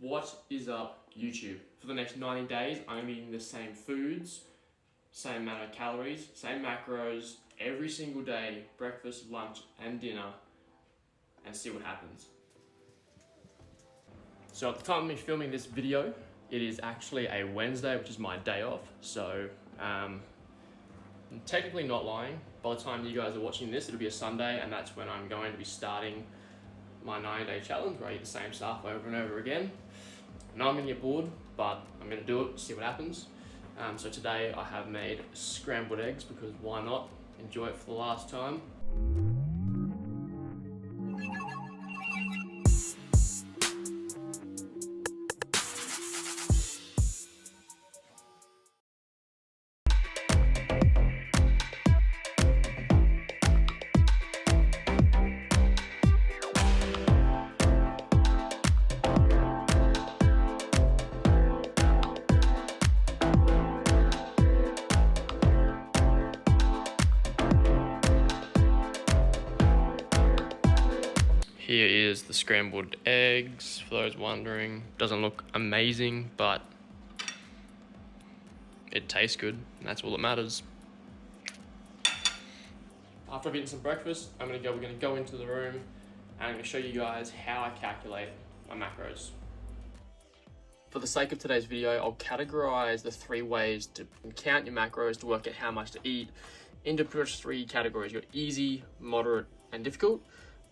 What is up, YouTube? For the next 90 days, I'm going to be eating the same foods, same amount of calories, same macros, every single day, breakfast, lunch, and dinner, and see what happens. So at the time of me filming this video, it is actually a Wednesday, which is my day off. So I'm technically not lying. By the time you guys are watching this, it'll be a Sunday, and that's when I'm going to be starting my 90-day challenge where I eat the same stuff over and over again. I know I'm gonna get bored, but I'm gonna do it, see what happens. So today I have made scrambled eggs because why not? Enjoy it for the last time. Here is the scrambled eggs, for those wondering. Doesn't look amazing, but it tastes good, and that's all that matters. After I've eaten some breakfast, we're gonna go into the room, and I'm gonna show you guys how I calculate my macros. For the sake of today's video, I'll categorize the 3 ways to count your macros to work out how much to eat into pretty much 3 categories. You've got easy, moderate, and difficult.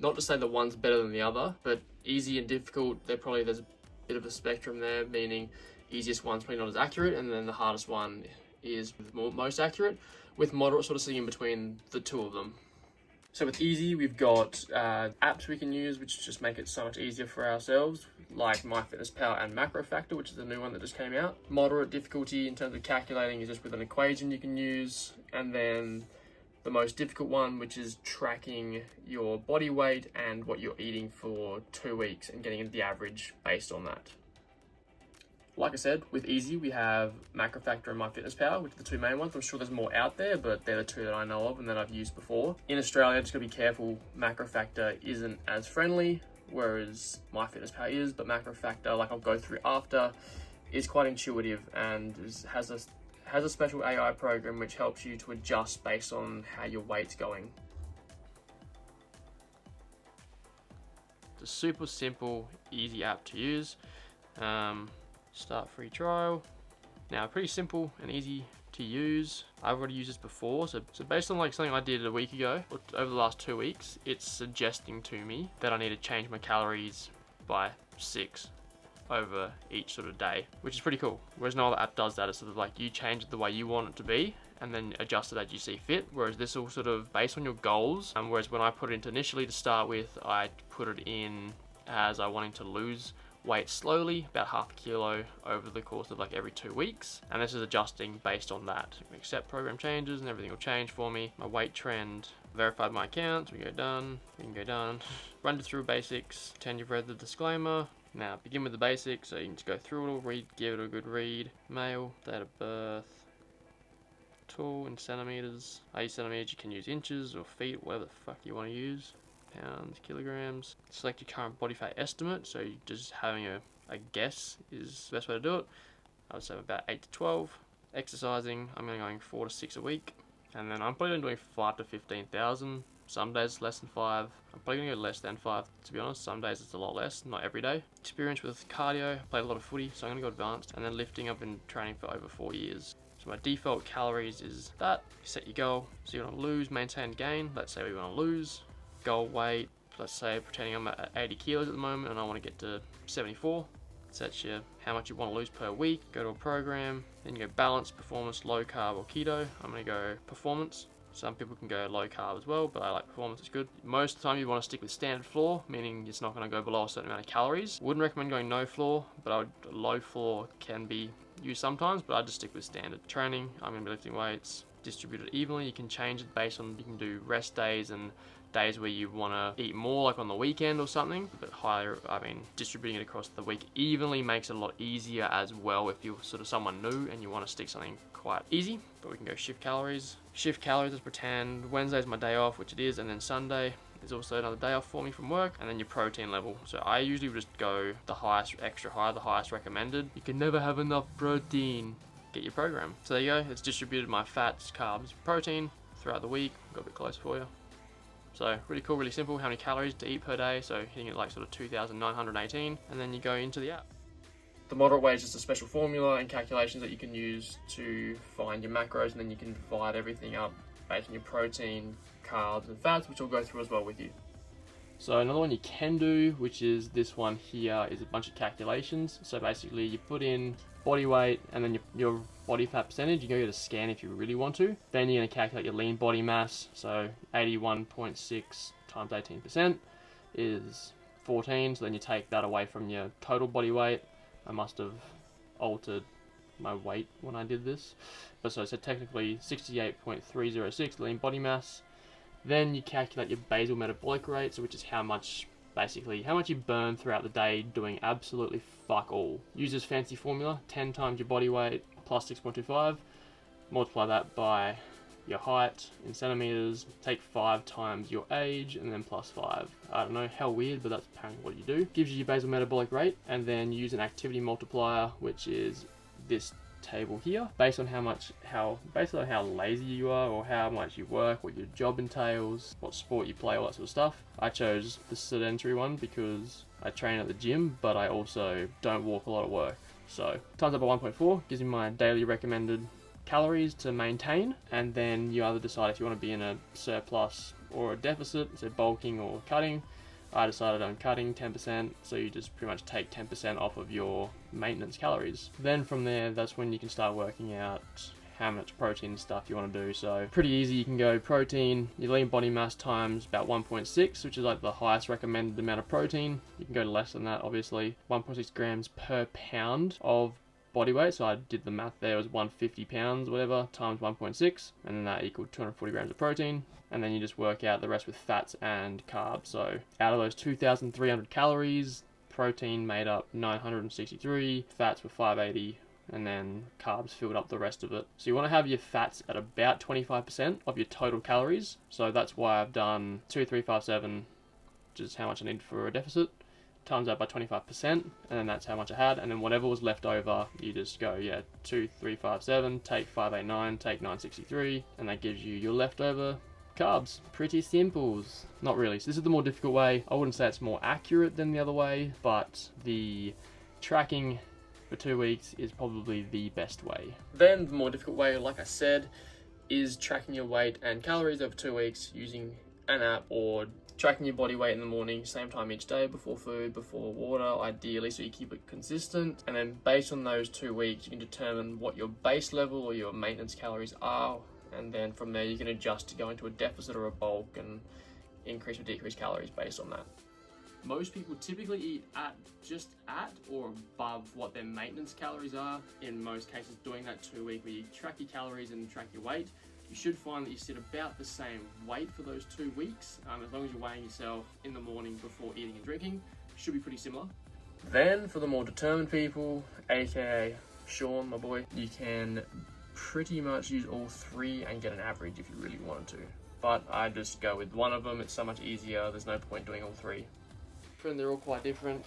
Not to say that one's better than the other, but easy and difficult, there's a bit of a spectrum there, meaning easiest one's probably not as accurate, and then the hardest one is most accurate, with moderate sort of sitting in between the 2 of them. So with easy, we've got apps we can use, which just make it so much easier for ourselves, like MyFitnessPal and MacroFactor, which is the new one that just came out. Moderate difficulty in terms of calculating is just with an equation you can use, and then the most difficult one, which is tracking your body weight and what you're eating for 2 weeks and getting the average based on that. Like I said, with easy, we have MacroFactor and MyFitnessPal, which are the 2 main ones. I'm sure there's more out there, but they're the 2 that I know of and that I've used before. In Australia, just gotta be careful, MacroFactor isn't as friendly, whereas MyFitnessPal is, but MacroFactor, like I'll go through after, is quite intuitive and has a special AI program which helps you to adjust based on how your weight's going. It's a super simple, easy app to use. Start free trial. Now, pretty simple and easy to use. I've already used this before, so based on like something I did a week ago, or over the last 2 weeks, it's suggesting to me that I need to change my calories by 6 over each sort of day, which is pretty cool. Whereas no other app does that. It's sort of like you change it the way you want it to be and then adjust it as you see fit, whereas this will sort of based on your goals. Whereas when I put it in initially to start with, I put it in as I wanting to lose weight slowly, about half a kilo over the course of like every 2 weeks, and this is adjusting based on that. I can accept program changes and everything will change for me. My weight trend, verified my account, we can go done. Run through basics, pretend you've read the disclaimer. Now begin with the basics, so you can just go through it all, give it a good read. Male, date of birth, tall in centimeters. I use centimeters, you can use inches or feet, whatever the fuck you want to use. Pounds, kilograms. Select your current body fat estimate, so you just having a guess is the best way to do it. I would say about 8 to 12. Exercising, I'm going 4 to 6 a week, and then I'm probably doing 5 to 15,000. Some days less than 5. I'm probably gonna go less than 5 to be honest. Some days it's a lot less, not every day. Experience with cardio, I played a lot of footy, so I'm gonna go advanced. And then lifting, I've been training for over 4 years. So my default calories is that. You set your goal, so you wanna lose, maintain, gain. Let's say we wanna lose. Goal weight, let's say pretending I'm at 80 kilos at the moment and I want to get to 74. Sets you how much you want to lose per week. Go to a program, then you go balance, performance, low carb or keto. I'm going to go performance. Some people can go low carb as well, but I like performance, it's good. Most of the time you want to stick with standard floor, meaning it's not going to go below a certain amount of calories. Wouldn't recommend going no floor, but low floor can be used sometimes, but I just stick with standard. Training, I'm going to be lifting weights, distributed evenly. You can change it based on, you can do rest days and days where you want to eat more, like on the weekend or something, but distributing it across the week evenly makes it a lot easier as well if you're sort of someone new and you want to stick something quite easy. But we can go shift calories. Shift calories, let's pretend Wednesday's my day off, which it is, and then Sunday is also another day off for me from work, and then your protein level. So I usually just go the highest, extra high, the highest recommended. You can never have enough protein. Get your program. So there you go, it's distributed my fats, carbs, protein throughout the week. Got a bit closer for you. So really cool, really simple. How many calories to eat per day? So hitting it like sort of 2,918, and then you go into the app. The moderate weight is just a special formula and calculations that you can use to find your macros, and then you can divide everything up based on your protein, carbs, and fats, which I'll go through as well with you. So another one you can do, which is this one here, is a bunch of calculations. So basically you put in body weight and then your body fat percentage. You can go get a scan if you really want to. Then you're going to calculate your lean body mass. So 81.6 times 18% is 14. So then you take that away from your total body weight. I must have altered my weight when I did this. But so technically 68.306 lean body mass. Then you calculate your basal metabolic rate, so which is how much you burn throughout the day doing absolutely fuck all. Use this fancy formula, 10 times your body weight plus 6.25, multiply that by your height in centimeters, take 5 times your age, and then plus 5. I don't know how weird, but that's apparently what you do. Gives you your basal metabolic rate, and then use an activity multiplier, which is this table here, based on how lazy you are, or how much you work, what your job entails, what sport you play, all that sort of stuff. I chose the sedentary one because I train at the gym, but I also don't walk a lot of work. So times that by 1.4 gives me my daily recommended calories to maintain, and then you either decide if you want to be in a surplus or a deficit, so bulking or cutting. I decided on cutting 10%, so you just pretty much take 10% off of your maintenance calories. Then from there, that's when you can start working out how much protein stuff you want to do. So pretty easy, you can go protein, your lean body mass times about 1.6, which is like the highest recommended amount of protein. You can go to less than that, obviously. 1.6 grams per pound of body weight, so I did the math there, it was 150 pounds, whatever, times 1.6, and then that equaled 240 grams of protein. And then you just work out the rest with fats and carbs. So out of those 2,300 calories, protein made up 963, fats were 580, and then carbs filled up the rest of it. So you want to have your fats at about 25% of your total calories. So that's why I've done 2357, which is how much I need for a deficit, times that by 25%, and then that's how much I had. And then whatever was left over, you just go, 2357, take 589, take 963, and that gives you your leftover carbs. Pretty simples. Not really. So this is the more difficult way. I wouldn't say it's more accurate than the other way, but the tracking for 2 weeks is probably the best way. Then the more difficult way, like I said, is tracking your weight and calories over 2 weeks using an app, or tracking your body weight in the morning, same time each day, before food, before water, ideally, so you keep it consistent. And then based on those 2 weeks, you can determine what your base level or your maintenance calories are, and then from there you can adjust to go into a deficit or a bulk and increase or decrease calories based on that. Most people typically eat just at or above what their maintenance calories are. In most cases, doing that 2 week where you track your calories and track your weight, you should find that you sit about the same weight for those 2 weeks. As long as you're weighing yourself in the morning before eating and drinking, should be pretty similar. Then for the more determined people, aka Sean, my boy, you can pretty much use all 3 and get an average if you really wanted to. But I just go with one of them, it's so much easier, there's no point doing all 3. They're all quite different.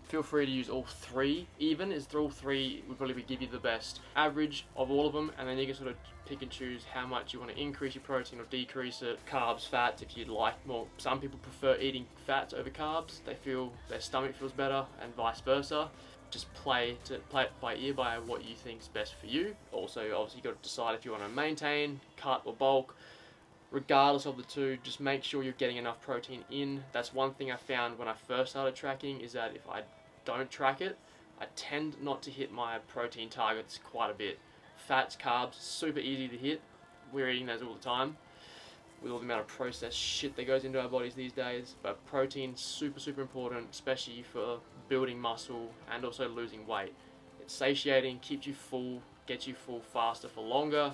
Feel free to use all 3 even, as all 3 would probably give you the best average of all of them, and then you can sort of pick and choose how much you want to increase your protein or decrease it. Carbs, fats, if you'd like more. Some people prefer eating fats over carbs, they feel their stomach feels better, and vice versa. Just play it by ear by what you think's best for you. Also, obviously, you've got to decide if you want to maintain, cut, or bulk. Regardless of the two, just make sure you're getting enough protein in. That's one thing I found when I first started tracking, is that if I don't track it, I tend not to hit my protein targets quite a bit. Fats, carbs, super easy to hit. We're eating those all the time with all the amount of processed shit that goes into our bodies these days. But protein, super important, especially for building muscle and also losing weight. It's satiating, keeps you full, gets you full faster for longer.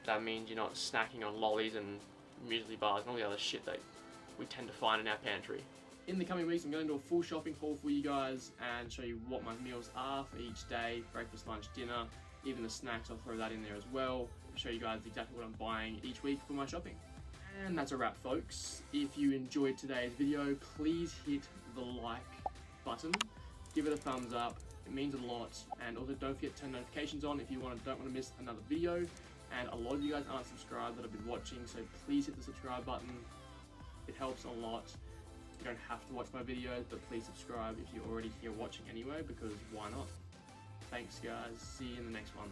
That means you're not snacking on lollies and muesli bars and all the other shit that we tend to find in our pantry. In the coming weeks, I'm going to do a full shopping haul for you guys and show you what my meals are for each day, breakfast, lunch, dinner, even the snacks, I'll throw that in there as well. Show you guys exactly what I'm buying each week for my shopping. And that's a wrap, folks. If you enjoyed today's video, please hit the like button, give it a thumbs up, it means a lot, and also don't forget to turn notifications on if you don't want to miss another video. And a lot of you guys aren't subscribed that have been watching, so please hit the subscribe button. It helps a lot. You don't have to watch my videos, but please subscribe if you're already here watching anyway, because why not? Thanks guys, see you in the next one.